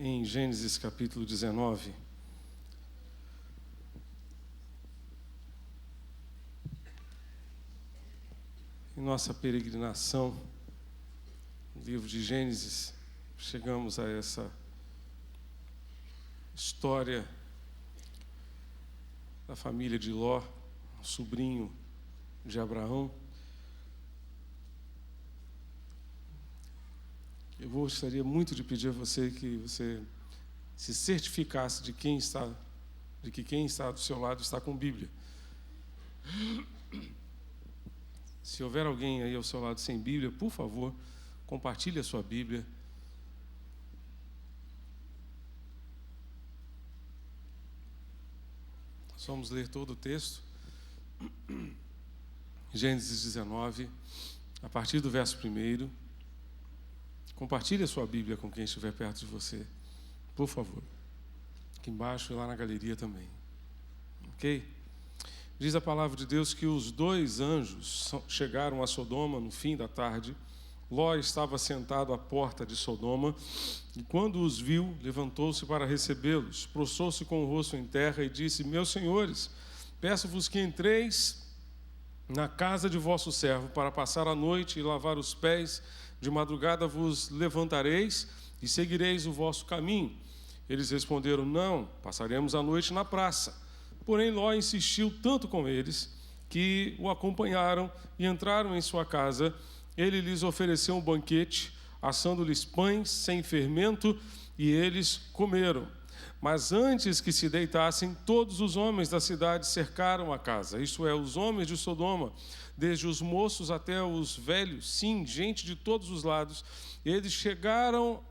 Em Gênesis capítulo 19, em nossa peregrinação no livro de Gênesis, chegamos a essa história da família de Ló, sobrinho de Abraão. Eu gostaria muito de pedir a você que você se certificasse de que quem está do seu lado está com Bíblia. Se houver alguém aí ao seu lado sem Bíblia, por favor, compartilhe a sua Bíblia. Nós vamos ler todo o texto. Gênesis 19, a partir do verso 1. Compartilhe a sua Bíblia com quem estiver perto de você, por favor. Aqui embaixo e lá na galeria também. Ok? Diz a palavra de Deus que os dois anjos chegaram a Sodoma no fim da tarde. Ló estava sentado à porta de Sodoma e, quando os viu, levantou-se para recebê-los. Prostrou-se com o rosto em terra e disse: Meus senhores, peço-vos que entreis na casa de vosso servo para passar a noite e lavar os pés. De madrugada vos levantareis e seguireis o vosso caminho. Eles responderam: Não, passaremos a noite na praça. Porém Ló insistiu tanto com eles que o acompanharam e entraram em sua casa. Ele lhes ofereceu um banquete, assando-lhes pães sem fermento, e eles comeram. Mas antes que se deitassem, todos os homens da cidade cercaram a casa, isto é, os homens de Sodoma, desde os moços até os velhos, sim, gente de todos os lados. Eles chamaram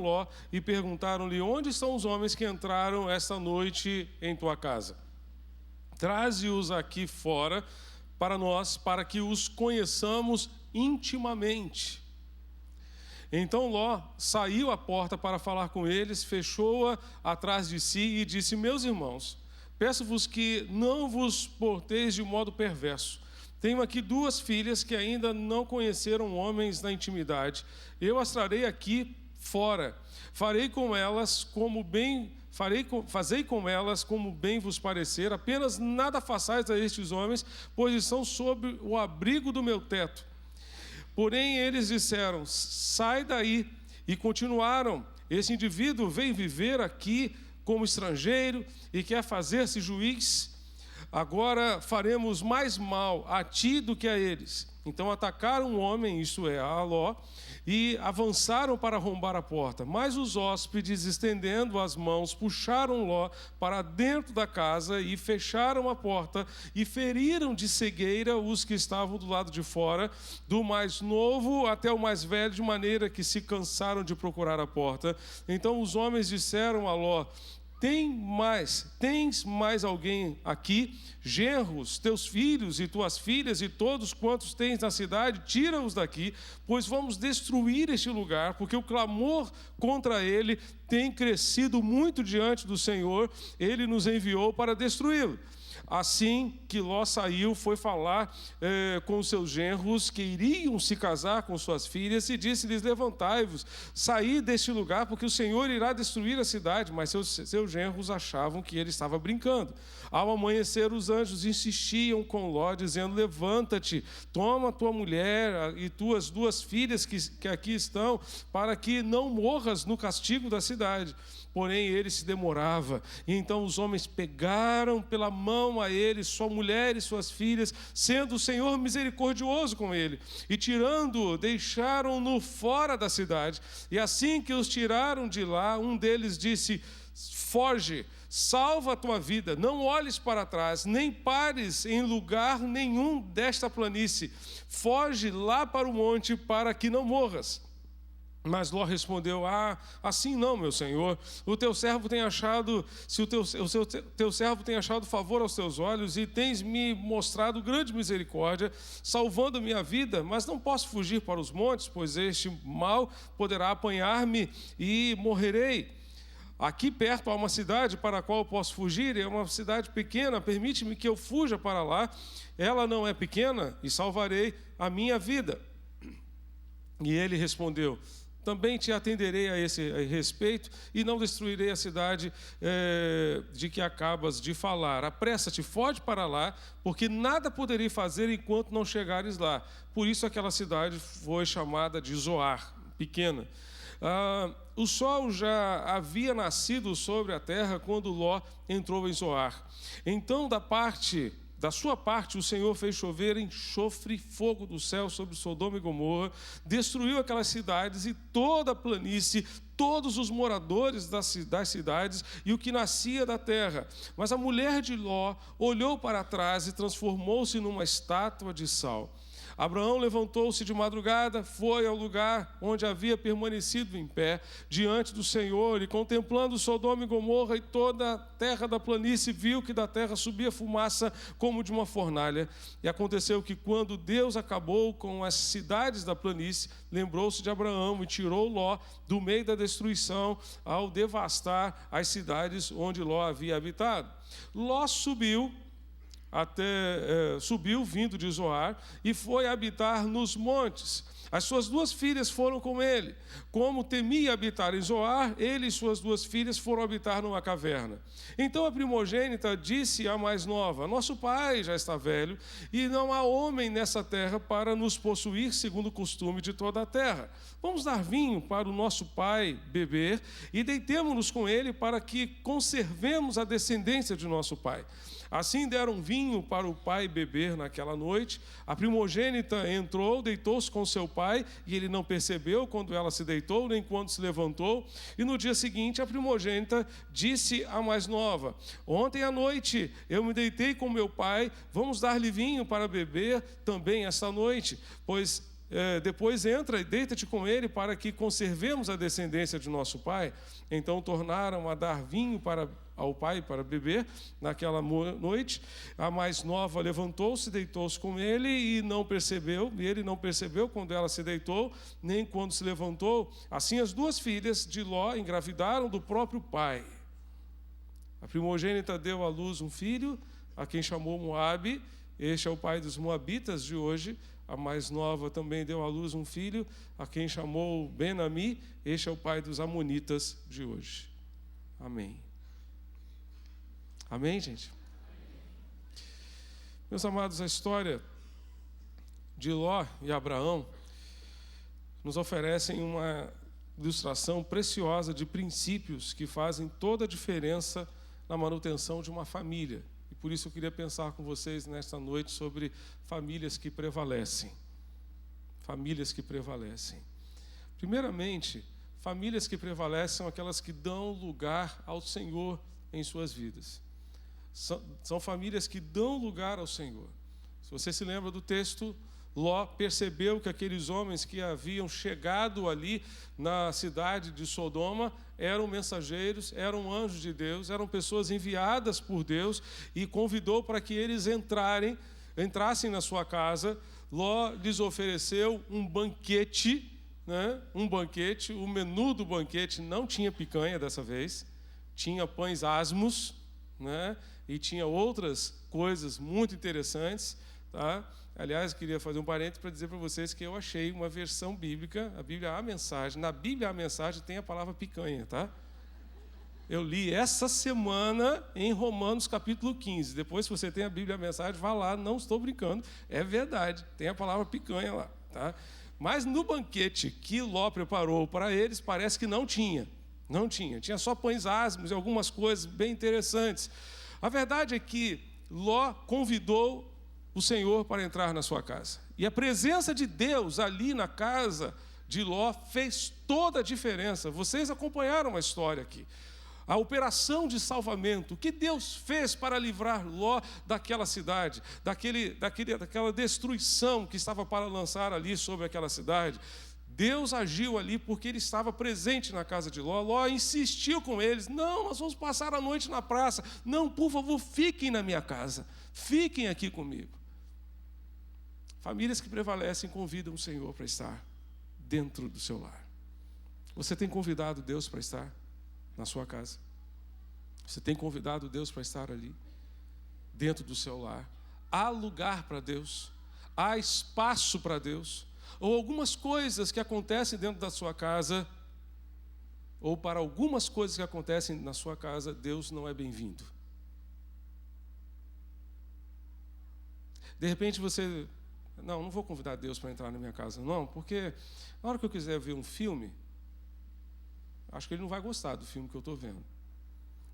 Ló e perguntaram-lhe: Onde estão os homens que entraram esta noite em tua casa? Traze-os aqui fora para nós, para que os conheçamos intimamente. Então Ló saiu à porta para falar com eles, fechou-a atrás de si e disse: Meus irmãos, peço-vos que não vos porteis de modo perverso. Tenho aqui duas filhas que ainda não conheceram homens na intimidade. Eu as trarei aqui fora. Fazei com elas como bem vos parecer. Apenas nada façais a estes homens, pois estão sob o abrigo do meu teto. Porém eles disseram: Sai daí. E continuaram: Esse indivíduo veio viver aqui como estrangeiro e quer fazer-se juiz. Agora faremos mais mal a ti do que a eles. Então atacaram o homem, isto é, a Ló, e avançaram para arrombar a porta. Mas os hóspedes, estendendo as mãos, puxaram Ló para dentro da casa e fecharam a porta e feriram de cegueira os que estavam do lado de fora, do mais novo até o mais velho, de maneira que se cansaram de procurar a porta. Então os homens disseram a Ló: Tens mais alguém aqui? Genros, teus filhos e tuas filhas e todos quantos tens na cidade, tira-os daqui, pois vamos destruir este lugar, porque o clamor contra ele tem crescido muito diante do Senhor. Ele nos enviou para destruí-lo. Assim que Ló saiu, foi falar com os seus genros que iriam se casar com suas filhas e disse-lhes: Levantai-vos, saí deste lugar, porque o Senhor irá destruir a cidade. Mas seus genros achavam que ele estava brincando. Ao amanhecer, os anjos insistiam com Ló, dizendo: Levanta-te, toma tua mulher e tuas duas filhas que aqui estão, para que não morras no castigo da cidade. Porém ele se demorava, e então os homens pegaram pela mão a ele, sua mulher e suas filhas, sendo o Senhor misericordioso com ele, e tirando-o, deixaram-no fora da cidade. E assim que os tiraram de lá, um deles disse: Foge, salva a tua vida, não olhes para trás, nem pares em lugar nenhum desta planície, foge lá para o monte, para que não morras. Mas Ló respondeu: assim não, meu senhor. O teu servo tem achado, se o teu servo tem achado favor aos teus olhos, e tens me mostrado grande misericórdia, salvando minha vida, mas não posso fugir para os montes, pois este mal poderá apanhar-me e morrerei. Aqui perto há uma cidade para a qual eu posso fugir, é uma cidade pequena, permite-me que eu fuja para lá. Ela não é pequena, e salvarei a minha vida. E ele respondeu: também te atenderei a esse respeito e não destruirei a cidade de que acabas de falar. Apressa-te, foge para lá, porque nada poderei fazer enquanto não chegares lá. Por isso aquela cidade foi chamada de Zoar, pequena. O sol já havia nascido sobre a terra quando Ló entrou em Zoar. Então, da sua parte, o Senhor fez chover enxofre e fogo do céu sobre Sodoma e Gomorra, destruiu aquelas cidades e toda a planície, todos os moradores das cidades e o que nascia da terra. Mas a mulher de Ló olhou para trás e transformou-se numa estátua de sal. Abraão levantou-se de madrugada, foi ao lugar onde havia permanecido em pé, diante do Senhor, e contemplando Sodoma e Gomorra e toda a terra da planície, viu que da terra subia fumaça como de uma fornalha. E aconteceu que, quando Deus acabou com as cidades da planície, lembrou-se de Abraão e tirou Ló do meio da destruição, ao devastar as cidades onde Ló havia habitado. Ló subiu vindo de Zoar e foi habitar nos montes. As suas 2 filhas foram com ele. Como temia habitar em Zoar, ele e suas 2 filhas foram habitar numa caverna. Então a primogênita disse à mais nova: nosso pai já está velho e não há homem nessa terra para nos possuir segundo o costume de toda a terra. Vamos dar vinho para o nosso pai beber e deitemo-nos com ele para que conservemos a descendência de nosso pai. Assim deram vinho para o pai beber naquela noite. A primogênita entrou, deitou-se com seu pai, e ele não percebeu quando ela se deitou, nem quando se levantou. E no dia seguinte, a primogênita disse à mais nova: ontem à noite eu me deitei com meu pai, vamos dar-lhe vinho para beber também esta noite, pois depois entra e deita-te com ele para que conservemos a descendência de nosso pai. Então tornaram a dar vinho ao pai para beber naquela noite. A mais nova levantou-se, deitou-se com ele e ele não percebeu quando ela se deitou, nem quando se levantou. Assim as 2 filhas de Ló engravidaram do próprio pai. A primogênita deu à luz um filho, a quem chamou Moabe. Este é o pai dos moabitas de hoje. A mais nova também deu à luz um filho, a quem chamou Ben-Ami. Este é o pai dos amonitas de hoje. Amém. Amém, gente? Meus amados, a história de Ló e Abraão nos oferecem uma ilustração preciosa de princípios que fazem toda a diferença na manutenção de uma família. E por isso eu queria pensar com vocês nesta noite sobre famílias que prevalecem. Famílias que prevalecem. Primeiramente, famílias que prevalecem são aquelas que dão lugar ao Senhor em suas vidas. São famílias que dão lugar ao Senhor. Se você se lembra do texto, Ló percebeu que aqueles homens que haviam chegado ali na cidade de Sodoma eram mensageiros, eram anjos de Deus, eram pessoas enviadas por Deus, e convidou para que eles entrassem na sua casa. Ló lhes ofereceu um banquete, o menu do banquete não tinha picanha dessa vez, tinha pães asmos, e tinha outras coisas muito interessantes, tá? Aliás, eu queria fazer um parênteses para dizer para vocês que eu achei uma versão bíblica, a Bíblia A Mensagem. Na Bíblia A Mensagem tem a palavra picanha, tá? Eu li essa semana em Romanos capítulo 15. Depois, se você tem a Bíblia A Mensagem, vá lá, não estou brincando, é verdade, tem a palavra picanha lá, tá? Mas no banquete que Ló preparou para eles, parece que não tinha. Tinha só pães asmos e algumas coisas bem interessantes. A verdade é que Ló convidou o Senhor para entrar na sua casa. E a presença de Deus ali na casa de Ló fez toda a diferença. Vocês acompanharam a história aqui. A operação de salvamento, o que Deus fez para livrar Ló daquela cidade, daquela destruição que estava para lançar ali sobre aquela cidade. Deus agiu ali porque ele estava presente na casa de Ló. Ló insistiu com eles: não, nós vamos passar a noite na praça. Não, por favor, fiquem na minha casa. Fiquem aqui comigo. Famílias que prevalecem convidam o Senhor para estar dentro do seu lar. Você tem convidado Deus para estar na sua casa? Você tem convidado Deus para estar ali, dentro do seu lar? Há lugar para Deus? Há espaço para Deus? ou algumas coisas que acontecem dentro da sua casa, ou para algumas coisas que acontecem na sua casa, Deus não é bem-vindo. De repente você, não vou convidar Deus para entrar na minha casa, não, porque na hora que eu quiser ver um filme, acho que Ele não vai gostar do filme que eu estou vendo.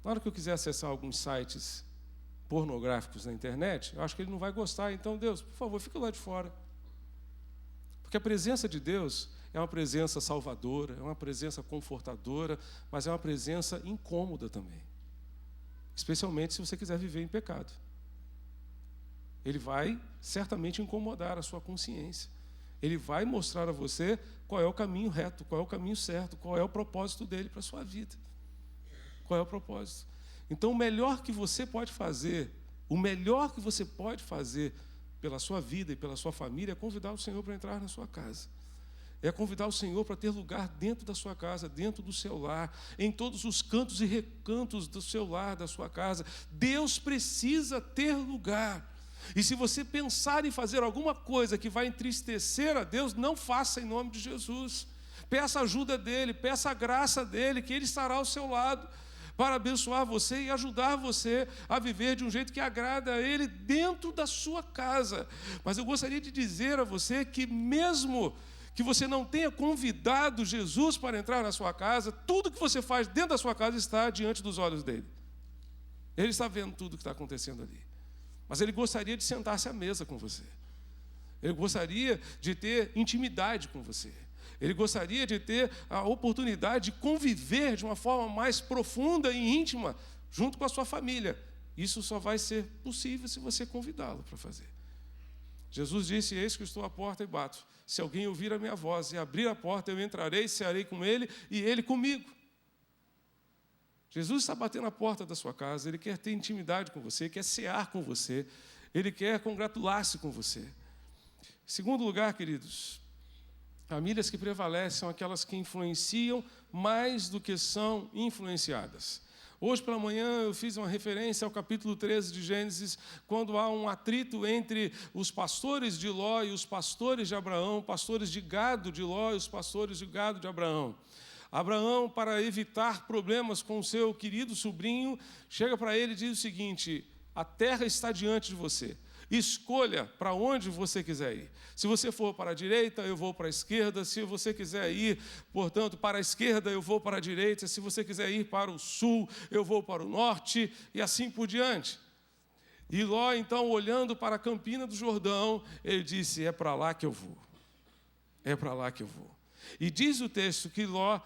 Na hora que eu quiser acessar alguns sites pornográficos na internet, eu acho que Ele não vai gostar. Então, Deus, por favor, fica lá de fora. Porque a presença de Deus é uma presença salvadora, é uma presença confortadora, mas é uma presença incômoda também. Especialmente se você quiser viver em pecado. Ele vai certamente incomodar a sua consciência. Ele vai mostrar a você qual é o caminho reto, qual é o caminho certo, qual é o propósito dele para a sua vida. Qual é o propósito? Então, o melhor que você pode fazer pela sua vida e pela sua família é convidar o Senhor para entrar na sua casa. É convidar o Senhor para ter lugar dentro da sua casa, dentro do seu lar, em todos os cantos e recantos do seu lar, da sua casa. Deus precisa ter lugar. E se você pensar em fazer alguma coisa que vai entristecer a Deus, não faça em nome de Jesus. Peça a ajuda dEle, peça a graça dEle, que Ele estará ao seu lado para abençoar você e ajudar você a viver de um jeito que agrada a Ele dentro da sua casa. Mas eu gostaria de dizer a você que mesmo que você não tenha convidado Jesus para entrar na sua casa, tudo que você faz dentro da sua casa está diante dos olhos dEle. Ele está vendo tudo o que está acontecendo ali. Mas Ele gostaria de sentar-se à mesa com você. Ele gostaria de ter intimidade com você. Ele gostaria de ter a oportunidade de conviver de uma forma mais profunda e íntima junto com a sua família. Isso só vai ser possível se você convidá-lo para fazer. Jesus disse: eis que estou à porta e bato. Se alguém ouvir a minha voz e abrir a porta, eu entrarei, cearei com ele e ele comigo. Jesus está batendo a porta da sua casa, Ele quer ter intimidade com você, quer cear com você, Ele quer congratular-se com você. Em segundo lugar, queridos, famílias que prevalecem são aquelas que influenciam mais do que são influenciadas. Hoje pela manhã eu fiz uma referência ao capítulo 13 de Gênesis, quando há um atrito entre os pastores de Ló e os pastores de Abraão, pastores de gado de Ló e os pastores de gado de Abraão. Abraão, para evitar problemas com o seu querido sobrinho, chega para ele e diz o seguinte: a terra está diante de você, escolha para onde você quiser ir. Se você for para a direita, eu vou para a esquerda. Se você quiser ir, portanto, para a esquerda, eu vou para a direita. Se você quiser ir para o sul, eu vou para o norte, e assim por diante. E Ló, então, olhando para a campina do Jordão, ele disse: é para lá que eu vou. É para lá que eu vou. E diz o texto que Ló,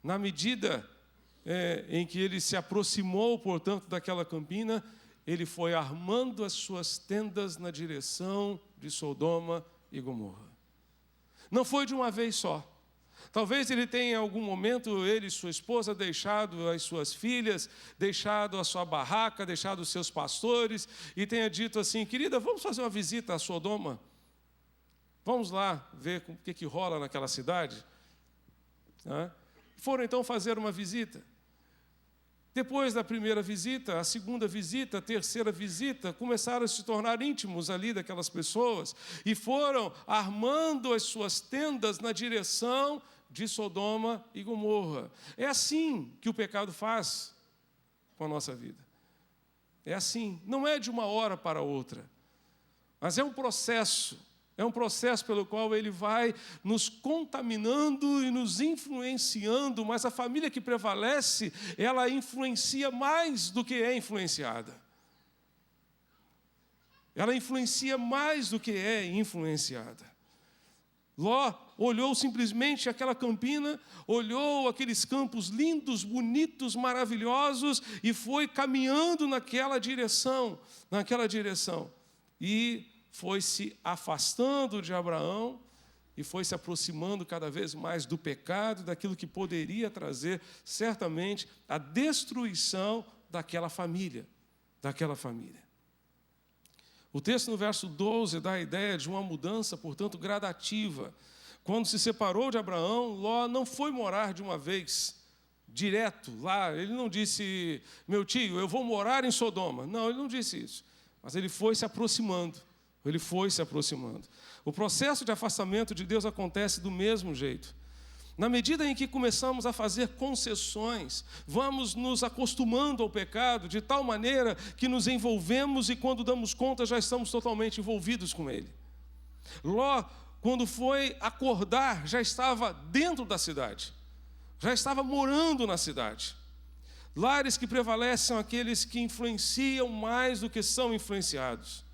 na medida em que ele se aproximou, portanto, daquela campina, ele foi armando as suas tendas na direção de Sodoma e Gomorra. Não foi de uma vez só. Talvez ele tenha em algum momento, ele e sua esposa, deixado as suas filhas, deixado a sua barraca, deixado os seus pastores, e tenha dito assim: querida, vamos fazer uma visita a Sodoma? Vamos lá ver o que rola naquela cidade? Foram então fazer uma visita. Depois da primeira visita, a segunda visita, a terceira visita, começaram a se tornar íntimos ali daquelas pessoas e foram armando as suas tendas na direção de Sodoma e Gomorra. É assim que o pecado faz com a nossa vida. É assim, não é de uma hora para outra, mas é um processo. É um processo pelo qual ele vai nos contaminando e nos influenciando, mas a família que prevalece, ela influencia mais do que é influenciada. Ela influencia mais do que é influenciada. Ló olhou simplesmente aquela campina, olhou aqueles campos lindos, bonitos, maravilhosos e foi caminhando naquela direção. E foi se afastando de Abraão e foi se aproximando cada vez mais do pecado, daquilo que poderia trazer, certamente, a destruição daquela família. O texto no verso 12 dá a ideia de uma mudança, portanto, gradativa. Quando se separou de Abraão, Ló não foi morar de uma vez, direto lá. Ele não disse: meu tio, eu vou morar em Sodoma. Não, ele não disse isso. Mas ele foi se aproximando. Ele foi se aproximando. O processo de afastamento de Deus acontece do mesmo jeito. Na medida em que começamos a fazer concessões, vamos nos acostumando ao pecado de tal maneira que nos envolvemos e quando damos conta já estamos totalmente envolvidos com ele. Ló, quando foi acordar, já estava dentro da cidade, já estava morando na cidade. Lares que prevalecem são aqueles que influenciam mais do que são influenciados.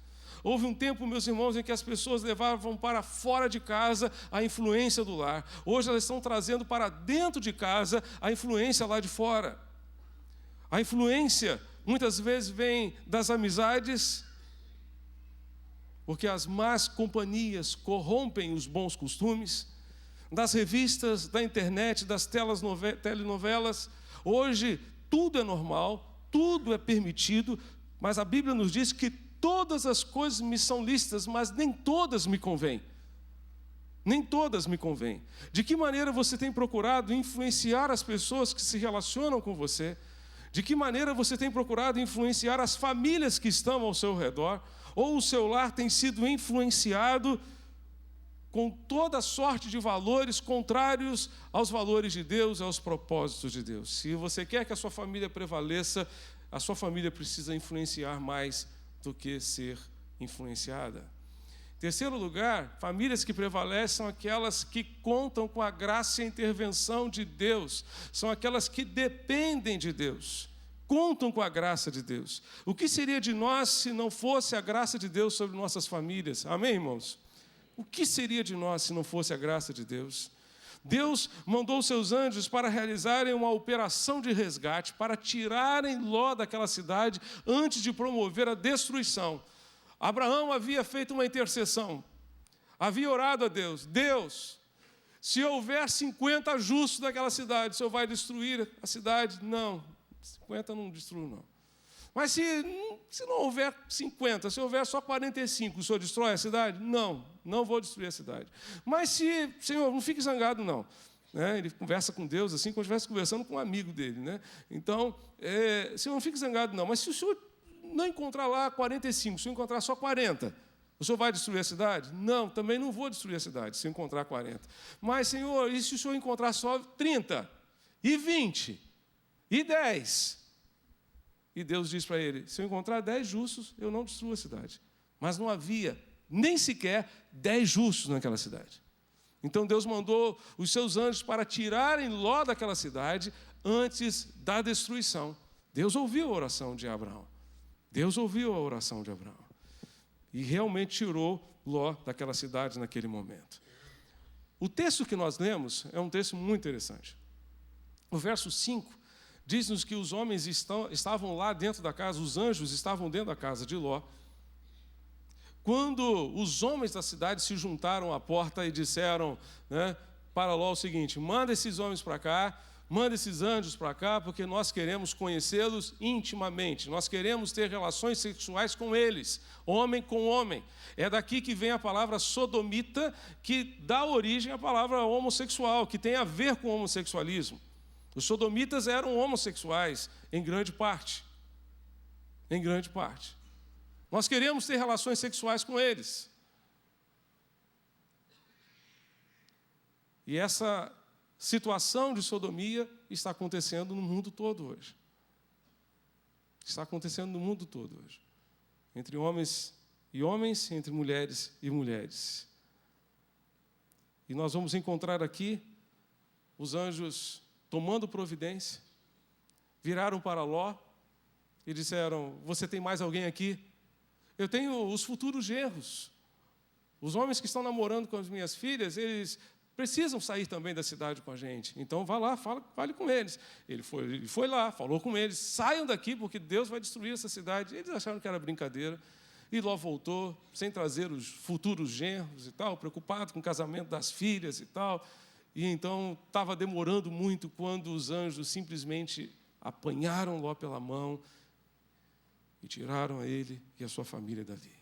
Houve um tempo, meus irmãos, em que as pessoas levavam para fora de casa a influência do lar. Hoje elas estão trazendo para dentro de casa a influência lá de fora. A influência muitas vezes vem das amizades, porque as más companhias corrompem os bons costumes, das revistas, da internet, das telenovelas. Hoje tudo é normal, tudo é permitido, mas a Bíblia nos diz que todas as coisas me são lícitas, mas nem todas me convêm. Nem todas me convêm. De que maneira você tem procurado influenciar as pessoas que se relacionam com você? De que maneira você tem procurado influenciar as famílias que estão ao seu redor? Ou o seu lar tem sido influenciado com toda sorte de valores contrários aos valores de Deus e aos propósitos de Deus? Se você quer que a sua família prevaleça, a sua família precisa influenciar mais do que ser influenciada. Em terceiro lugar, famílias que prevalecem são aquelas que contam com a graça e a intervenção de Deus, são aquelas que dependem de Deus, contam com a graça de Deus. O que seria de nós se não fosse a graça de Deus sobre nossas famílias? Amém, irmãos? O que seria de nós se não fosse a graça de Deus? Deus mandou seus anjos para realizarem uma operação de resgate, para tirarem Ló daquela cidade antes de promover a destruição. Abraão havia feito uma intercessão, havia orado a Deus: Deus, se houver 50 justos naquela cidade, o Senhor vai destruir a cidade? Não, 50 não destruo, não. Mas se não houver 50, se houver só 45, o Senhor destrói a cidade? Não, não vou destruir a cidade. Mas se, Senhor, não fique zangado, não. Ele conversa com Deus assim como se estivesse conversando com um amigo dele. Então, Senhor, não fique zangado, não. Mas se o Senhor não encontrar lá 45, se o Senhor encontrar só 40, o Senhor vai destruir a cidade? Não, também não vou destruir a cidade se encontrar 40. Mas, Senhor, e se o Senhor encontrar só 30, e 20, e 10? E Deus diz para ele: se eu encontrar 10 justos, eu não destruo a cidade. Mas não havia nem sequer 10 justos naquela cidade. Então Deus mandou os seus anjos para tirarem Ló daquela cidade antes da destruição. Deus ouviu a oração de Abraão. Deus ouviu a oração de Abraão. E realmente tirou Ló daquela cidade naquele momento. O texto que nós lemos é um texto muito interessante. O verso 5 diz-nos que os homens estavam lá dentro da casa, os anjos estavam dentro da casa de Ló. Quando os homens da cidade se juntaram à porta e disseram para Ló o seguinte: manda esses homens para cá, manda esses anjos para cá, porque nós queremos conhecê-los intimamente, nós queremos ter relações sexuais com eles, homem com homem. É daqui que vem a palavra sodomita, que dá origem à palavra homossexual, que tem a ver com o homossexualismo. Os sodomitas eram homossexuais, em grande parte. Em grande parte. Nós queremos ter relações sexuais com eles. E essa situação de sodomia está acontecendo no mundo todo hoje. Está acontecendo no mundo todo hoje. Entre homens e homens, entre mulheres e mulheres. E nós vamos encontrar aqui os anjos tomando providência, viraram para Ló e disseram: você tem mais alguém aqui? Eu tenho os futuros genros. Os homens que estão namorando com as minhas filhas, eles precisam sair também da cidade com a gente. Então vá lá, fale com eles. Ele foi lá, falou com eles: saiam daqui porque Deus vai destruir essa cidade. Eles acharam que era brincadeira. E Ló voltou, sem trazer os futuros genros e tal, preocupado com o casamento das filhas e tal. E então estava demorando muito quando os anjos simplesmente apanharam Ló pela mão e tiraram a ele e a sua família dali.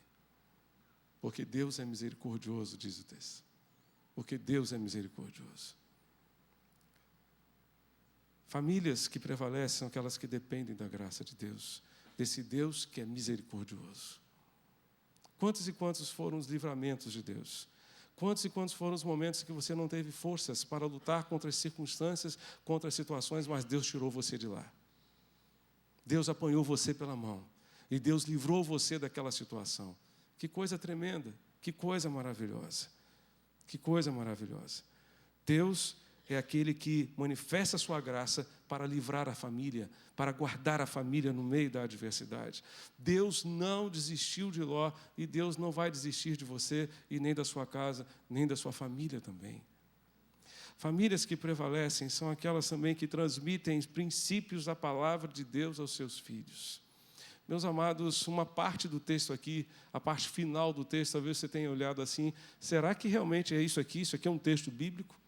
Porque Deus é misericordioso, diz o texto. Porque Deus é misericordioso. Famílias que prevalecem são aquelas que dependem da graça de Deus, desse Deus que é misericordioso. Quantos e quantos foram os livramentos de Deus? Quantos e quantos foram os momentos que você não teve forças para lutar contra as circunstâncias, contra as situações, mas Deus tirou você de lá. Deus apanhou você pela mão. E Deus livrou você daquela situação. Que coisa tremenda, que coisa maravilhosa. Que coisa maravilhosa. Deus é aquele que manifesta a sua graça para livrar a família, para guardar a família no meio da adversidade. Deus não desistiu de Ló e Deus não vai desistir de você e nem da sua casa, nem da sua família também. Famílias que prevalecem são aquelas também que transmitem os princípios da palavra de Deus aos seus filhos. Meus amados, uma parte do texto aqui, a parte final do texto, talvez você tenha olhado assim, será que realmente é isso aqui? Isso aqui é um texto bíblico?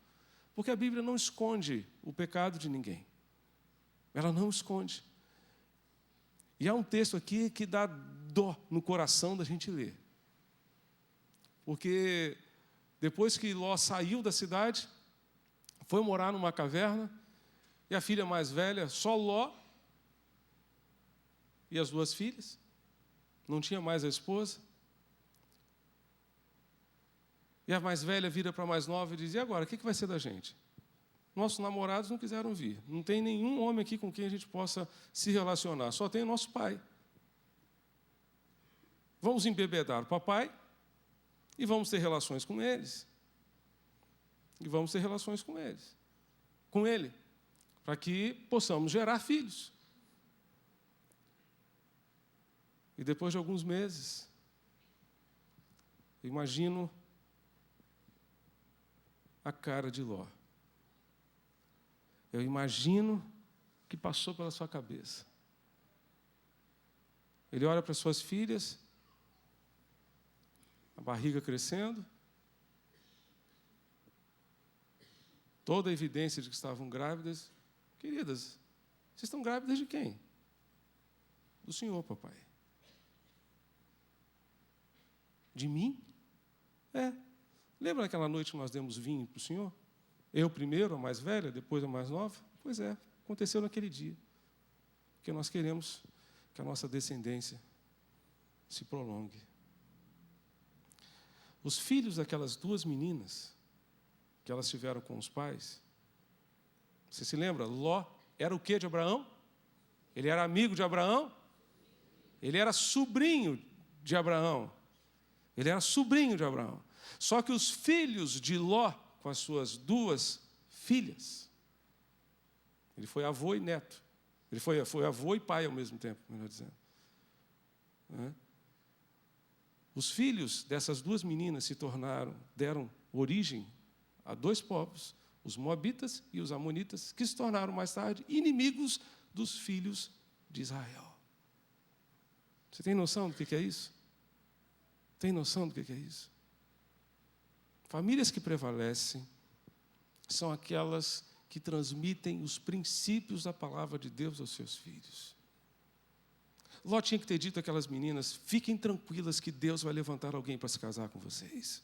Porque a Bíblia não esconde o pecado de ninguém. Ela não esconde. E há um texto aqui que dá dó no coração da gente ler. Porque depois que Ló saiu da cidade, foi morar numa caverna, e a filha mais velha, só Ló, e as duas filhas, não tinha mais a esposa. E a mais velha vira para a mais nova e diz, e agora, o que vai ser da gente? Nossos namorados não quiseram vir. Não tem nenhum homem aqui com quem a gente possa se relacionar. Só tem o nosso pai. Vamos embebedar o papai e vamos ter relações com eles. E vamos ter relações com eles. Com ele. Para que possamos gerar filhos. E depois de alguns meses, imagino a cara de Ló. Eu imagino o que passou pela sua cabeça. Ele olha para suas filhas, a barriga crescendo, toda a evidência de que estavam grávidas. Queridas, vocês estão grávidas de quem? Do Senhor, papai. De mim? É. Lembra aquela noite que nós demos vinho para o Senhor? Eu primeiro, a mais velha, depois a mais nova? Pois é, aconteceu naquele dia. Porque nós queremos que a nossa descendência se prolongue. Os filhos daquelas duas meninas, que elas tiveram com os pais, você se lembra? Ló era o quê de Abraão? Ele era amigo de Abraão? Ele era sobrinho de Abraão. Ele era sobrinho de Abraão. Só que os filhos de Ló, com as suas duas filhas, ele foi avô e neto. Ele foi avô e pai ao mesmo tempo, melhor dizendo. Os filhos dessas duas meninas deram origem a dois povos, os moabitas e os amonitas, que se tornaram mais tarde inimigos dos filhos de Israel. Você tem noção do que é isso? Tem noção do que é isso? Famílias que prevalecem são aquelas que transmitem os princípios da palavra de Deus aos seus filhos. Ló tinha que ter dito àquelas meninas, fiquem tranquilas que Deus vai levantar alguém para se casar com vocês.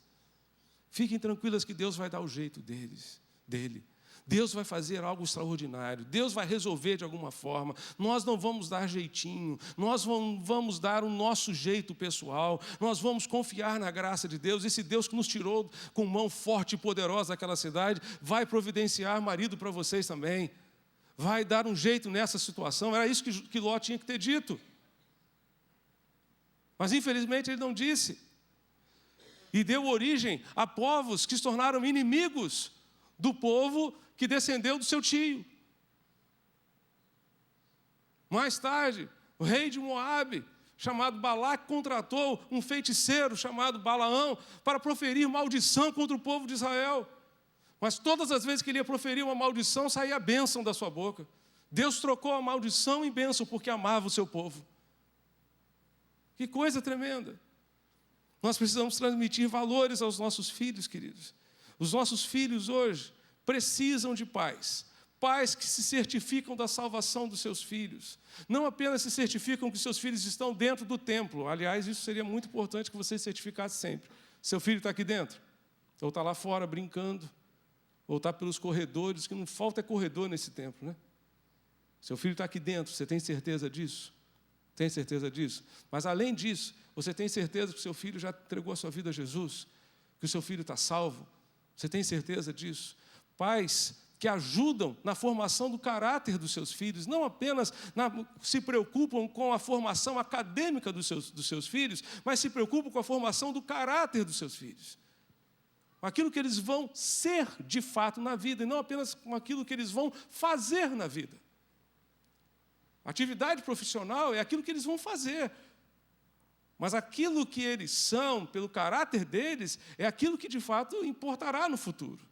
Fiquem tranquilas que Deus vai dar o jeito dele. Deus vai fazer algo extraordinário. Deus vai resolver de alguma forma. Nós não vamos dar jeitinho. Nós vamos dar o nosso jeito pessoal. Nós vamos confiar na graça de Deus. Esse Deus que nos tirou com mão forte e poderosa daquela cidade vai providenciar marido para vocês também. Vai dar um jeito nessa situação. Era isso que Ló tinha que ter dito. Mas infelizmente ele não disse. E deu origem a povos que se tornaram inimigos do povo que descendeu do seu tio. Mais tarde, o rei de Moabe, chamado Balaque, contratou um feiticeiro chamado Balaão para proferir maldição contra o povo de Israel. Mas todas as vezes que ele ia proferir uma maldição, saía a bênção da sua boca. Deus trocou a maldição em bênção porque amava o seu povo. Que coisa tremenda. Nós precisamos transmitir valores aos nossos filhos, queridos. Os nossos filhos hoje precisam de pais. Pais que se certificam da salvação dos seus filhos. Não apenas se certificam que seus filhos estão dentro do templo. Aliás, isso seria muito importante que você certificasse sempre. Seu filho está aqui dentro? Ou está lá fora brincando? Ou está pelos corredores? Que não falta é corredor nesse templo, né? Seu filho está aqui dentro, você tem certeza disso? Tem certeza disso? Mas, além disso, você tem certeza que o seu filho já entregou a sua vida a Jesus? Que o seu filho está salvo? Você tem certeza disso? Pais que ajudam na formação do caráter dos seus filhos, não apenas se preocupam com a formação acadêmica dos seus filhos, mas se preocupam com a formação do caráter dos seus filhos. Aquilo que eles vão ser de fato na vida, e não apenas com aquilo que eles vão fazer na vida. Atividade profissional é aquilo que eles vão fazer. Mas aquilo que eles são, pelo caráter deles, é aquilo que de fato importará no futuro.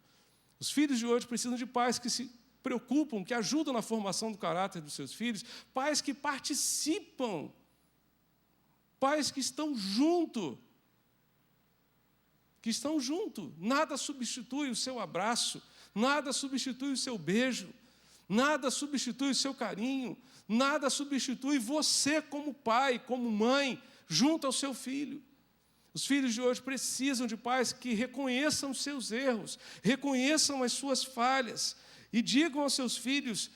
Os filhos de hoje precisam de pais que se preocupam, que ajudam na formação do caráter dos seus filhos, pais que participam, pais que estão junto. Nada substitui o seu abraço, nada substitui o seu beijo, nada substitui o seu carinho, nada substitui você como pai, como mãe, junto ao seu filho. Os filhos de hoje precisam de pais que reconheçam os seus erros, reconheçam as suas falhas e digam aos seus filhos: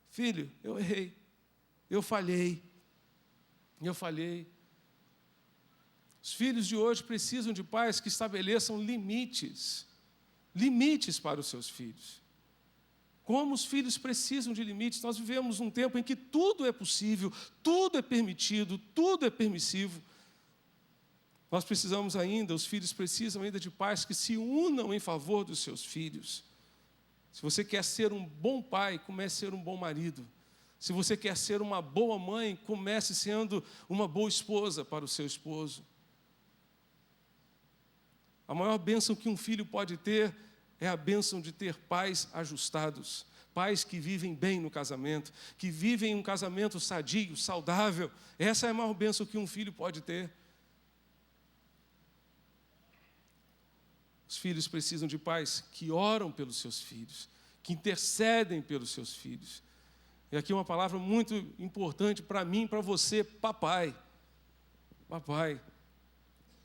filho, eu errei, eu falhei. Os filhos de hoje precisam de pais que estabeleçam limites para os seus filhos. Como os filhos precisam de limites, nós vivemos um tempo em que tudo é possível, tudo é permitido, tudo é permissivo. Os filhos precisam ainda de pais que se unam em favor dos seus filhos. Se você quer ser um bom pai, comece a ser um bom marido. Se você quer ser uma boa mãe, comece sendo uma boa esposa para o seu esposo. A maior bênção que um filho pode ter é a bênção de ter pais ajustados, pais que vivem bem no casamento, que vivem um casamento sadio, saudável. Essa é a maior bênção que um filho pode ter. Os filhos precisam de pais que oram pelos seus filhos, que intercedem pelos seus filhos. E aqui uma palavra muito importante para mim e para você, papai. Papai.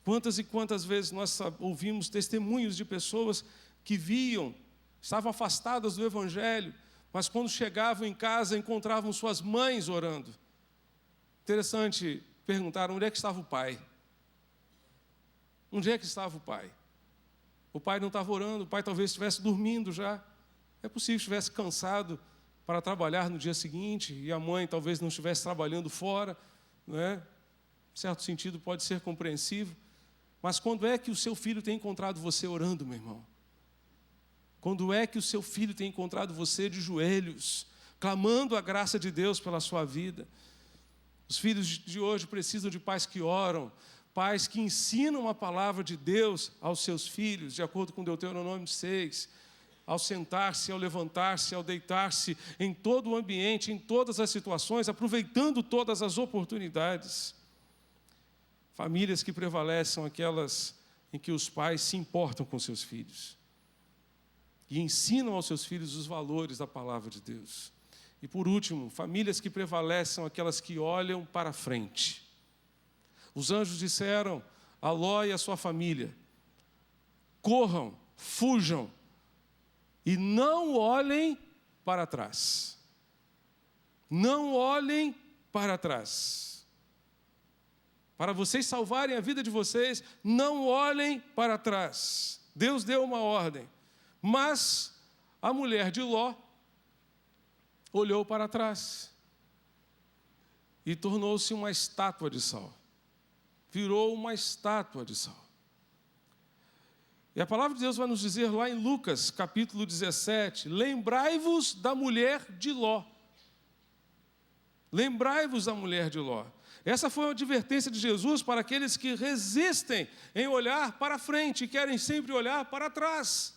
Quantas e quantas vezes nós ouvimos testemunhos de pessoas que estavam afastadas do Evangelho, mas quando chegavam em casa encontravam suas mães orando. Interessante perguntar: onde é que estava o pai? Onde é que estava o pai? O pai não estava orando, o pai talvez estivesse dormindo já. É possível que estivesse cansado para trabalhar no dia seguinte, e a mãe talvez não estivesse trabalhando fora, não é? Em certo sentido pode ser compreensível. Mas quando é que o seu filho tem encontrado você orando, meu irmão? Quando é que o seu filho tem encontrado você de joelhos, clamando a graça de Deus pela sua vida? Os filhos de hoje precisam de pais que oram, pais que ensinam a palavra de Deus aos seus filhos, de acordo com Deuteronômio 6, ao sentar-se, ao levantar-se, ao deitar-se, em todo o ambiente, em todas as situações, aproveitando todas as oportunidades. Famílias que prevalecem são aquelas em que os pais se importam com seus filhos e ensinam aos seus filhos os valores da palavra de Deus. E por último, famílias que prevalecem são aquelas que olham para frente. Os anjos disseram a Ló e a sua família: corram, fujam e não olhem para trás. Não olhem para trás. Para vocês salvarem a vida de vocês, não olhem para trás. Deus deu uma ordem. Mas a mulher de Ló olhou para trás e tornou-se uma estátua de sal. Virou uma estátua de sal. E a palavra de Deus vai nos dizer lá em Lucas, capítulo 17, lembrai-vos da mulher de Ló. Lembrai-vos da mulher de Ló. Essa foi uma advertência de Jesus para aqueles que resistem em olhar para frente e querem sempre olhar para trás.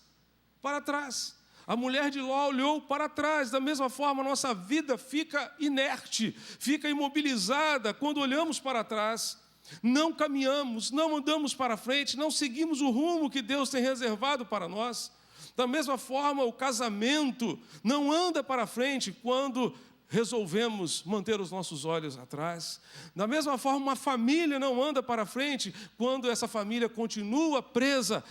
Para trás. A mulher de Ló olhou para trás. Da mesma forma, a nossa vida fica inerte, fica imobilizada quando olhamos para trás. Não caminhamos, não andamos para frente, não seguimos o rumo que Deus tem reservado para nós. Da mesma forma, o casamento não anda para frente quando resolvemos manter os nossos olhos atrás. Da mesma forma, uma família não anda para frente quando essa família continua presa